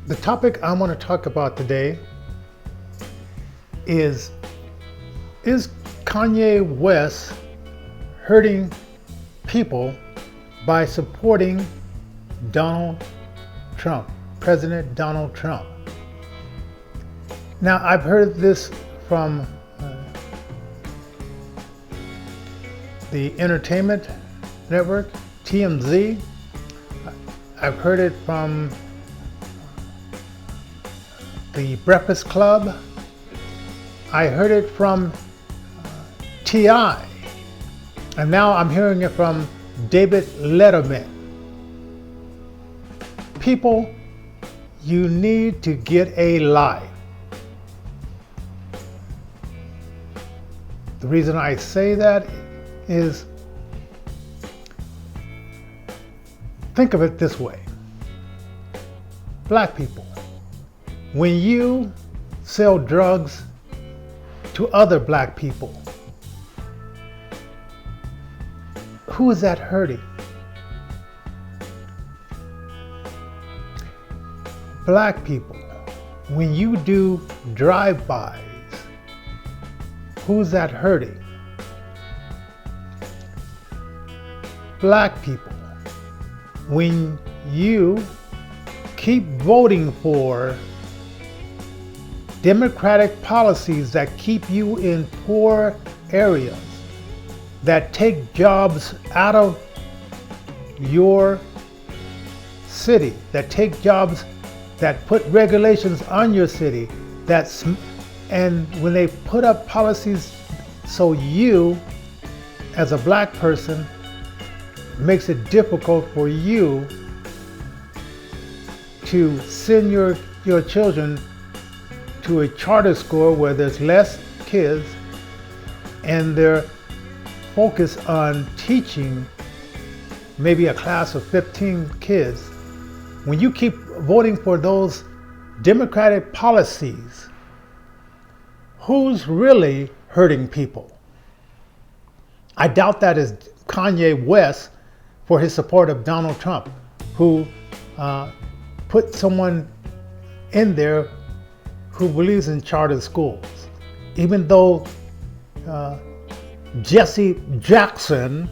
The topic I want to talk about today is Kanye West hurting people by supporting Donald Trump, President Donald Trump? Now, I've heard this from the Entertainment Network, TMZ. I've heard it from the Breakfast Club. I heard it from T.I. And now I'm hearing it from David Letterman. People, you need to get a life. The reason I say that is, think of it this way. Black people, when you sell drugs to other black people, who is that hurting? Black people, when you do drive-bys, who's that hurting? Black people, when you keep voting for Democratic policies that keep you in poor areas, that take jobs out of your city, that take jobs, that put regulations on your city, and when they put up policies so you, as a black person, makes it difficult for you to send your children to a charter school where there's less kids and they're focused on teaching maybe a class of 15 kids. When you keep voting for those Democratic policies, who's really hurting people? I doubt that is Kanye West for his support of Donald Trump, who put someone in there who believes in charter schools. Even though Jesse Jackson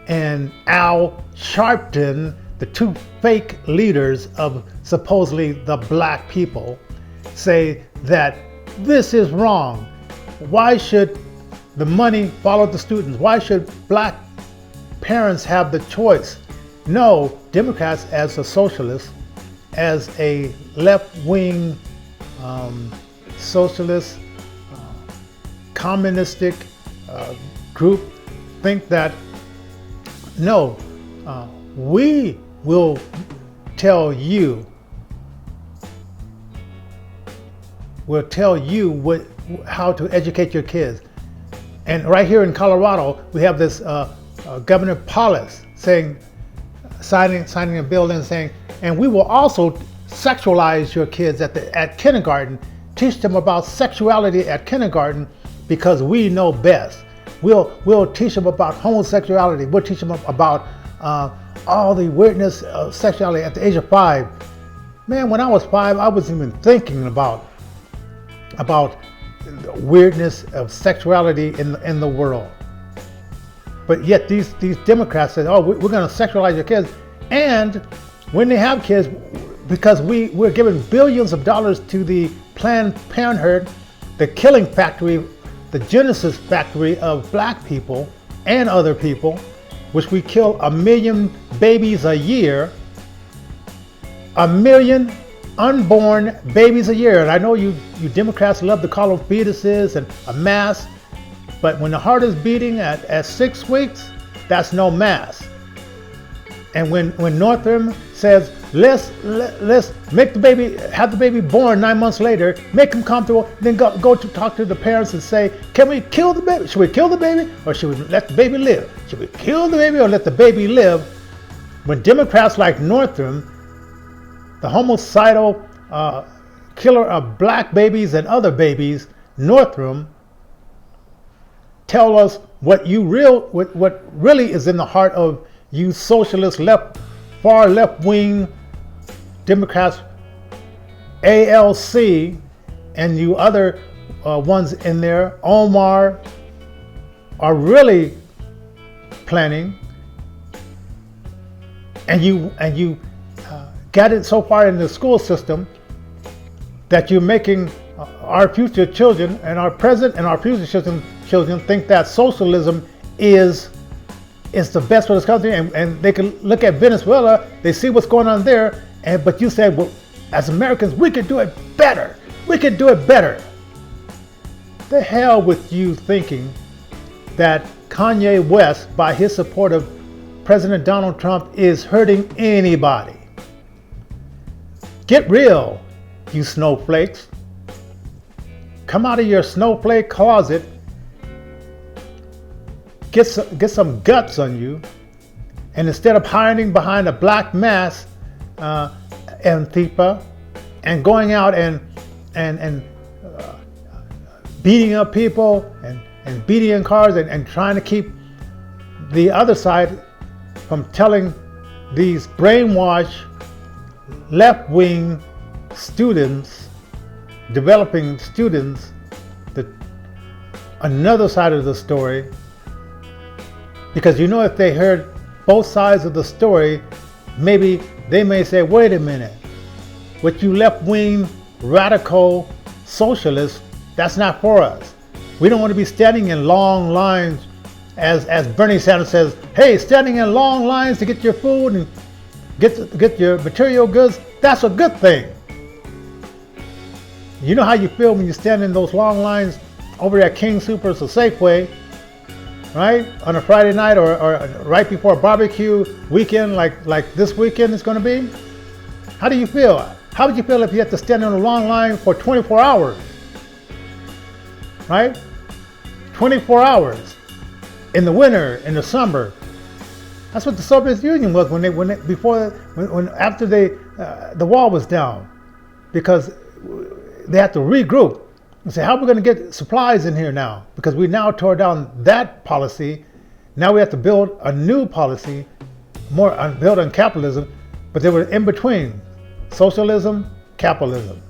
and Al Sharpton, the two fake leaders of supposedly the black people, say that this is wrong. Why should the money follow the students? Why should black parents have the choice? No, Democrats, as a socialist, as a left-wing socialist, communistic group, think that no, we will tell you how to educate your kids. And right here in Colorado, we have this Governor Polis signing a bill in saying, and we will also sexualize your kids at kindergarten, teach them about sexuality at kindergarten because we know best. We'll teach them about homosexuality. We'll teach them about all the weirdness of sexuality at the age of 5. Man, when I was 5, I wasn't even thinking about the weirdness of sexuality in the world. But yet these Democrats said, oh, we're going to sexualize your kids. And when they have kids, because we're giving billions of dollars to the Planned Parenthood, the killing factory, the Genesis factory of black people and other people, which we kill 1 million babies a year, 1 million unborn babies a year. And I know you Democrats love to call them fetuses and a mass, but when the heart is beating at 6 weeks, that's no mass. And when Northam says, let's make the baby, have the baby born 9 months later, make him comfortable, then go to talk to the parents and say, can we kill the baby? Should we kill the baby or should we let the baby live? Should we kill the baby or let the baby live? When Democrats like Northam, the homicidal killer of black babies and other babies, Northam, tell us what really is in the heart of you socialist far left-wing Democrats ALC, and you other ones in there, Omar, are really planning, and you got it so far in the school system that you're making our future children and our present and our future children think that socialism is the best for this country, and they can look at Venezuela, they see what's going on there, but you say, well, as Americans, we could do it better. We could do it better. The hell with you thinking that Kanye West, by his support of President Donald Trump, is hurting anybody. Get real, you snowflakes. Come out of your snowflake closet. Get some guts on you, and instead of hiding behind a black mask, Antifa, and going out and beating up people and beating in cars and trying to keep the other side from telling these brainwashed left-wing students, developing students, that another side of the story. Because you know, if they heard both sides of the story, maybe they may say, wait a minute, what you left-wing radical socialists, that's not for us. We don't want to be standing in long lines, as Bernie Sanders says, hey, standing in long lines to get your food and get your material goods, that's a good thing. You know how you feel when you stand in those long lines over at King Soopers or Safeway, right? On a Friday night or right before a barbecue weekend like this weekend is going to be? How do you feel? How would you feel if you had to stand in a long line for 24 hours? Right? 24 hours in the winter, in the summer. That's what the Soviet Union was after the wall was down, because they had to regroup and say, how are we going to get supplies in here now? Because we now tore down that policy. Now we have to build a new policy, build on capitalism, but they were in between socialism, capitalism.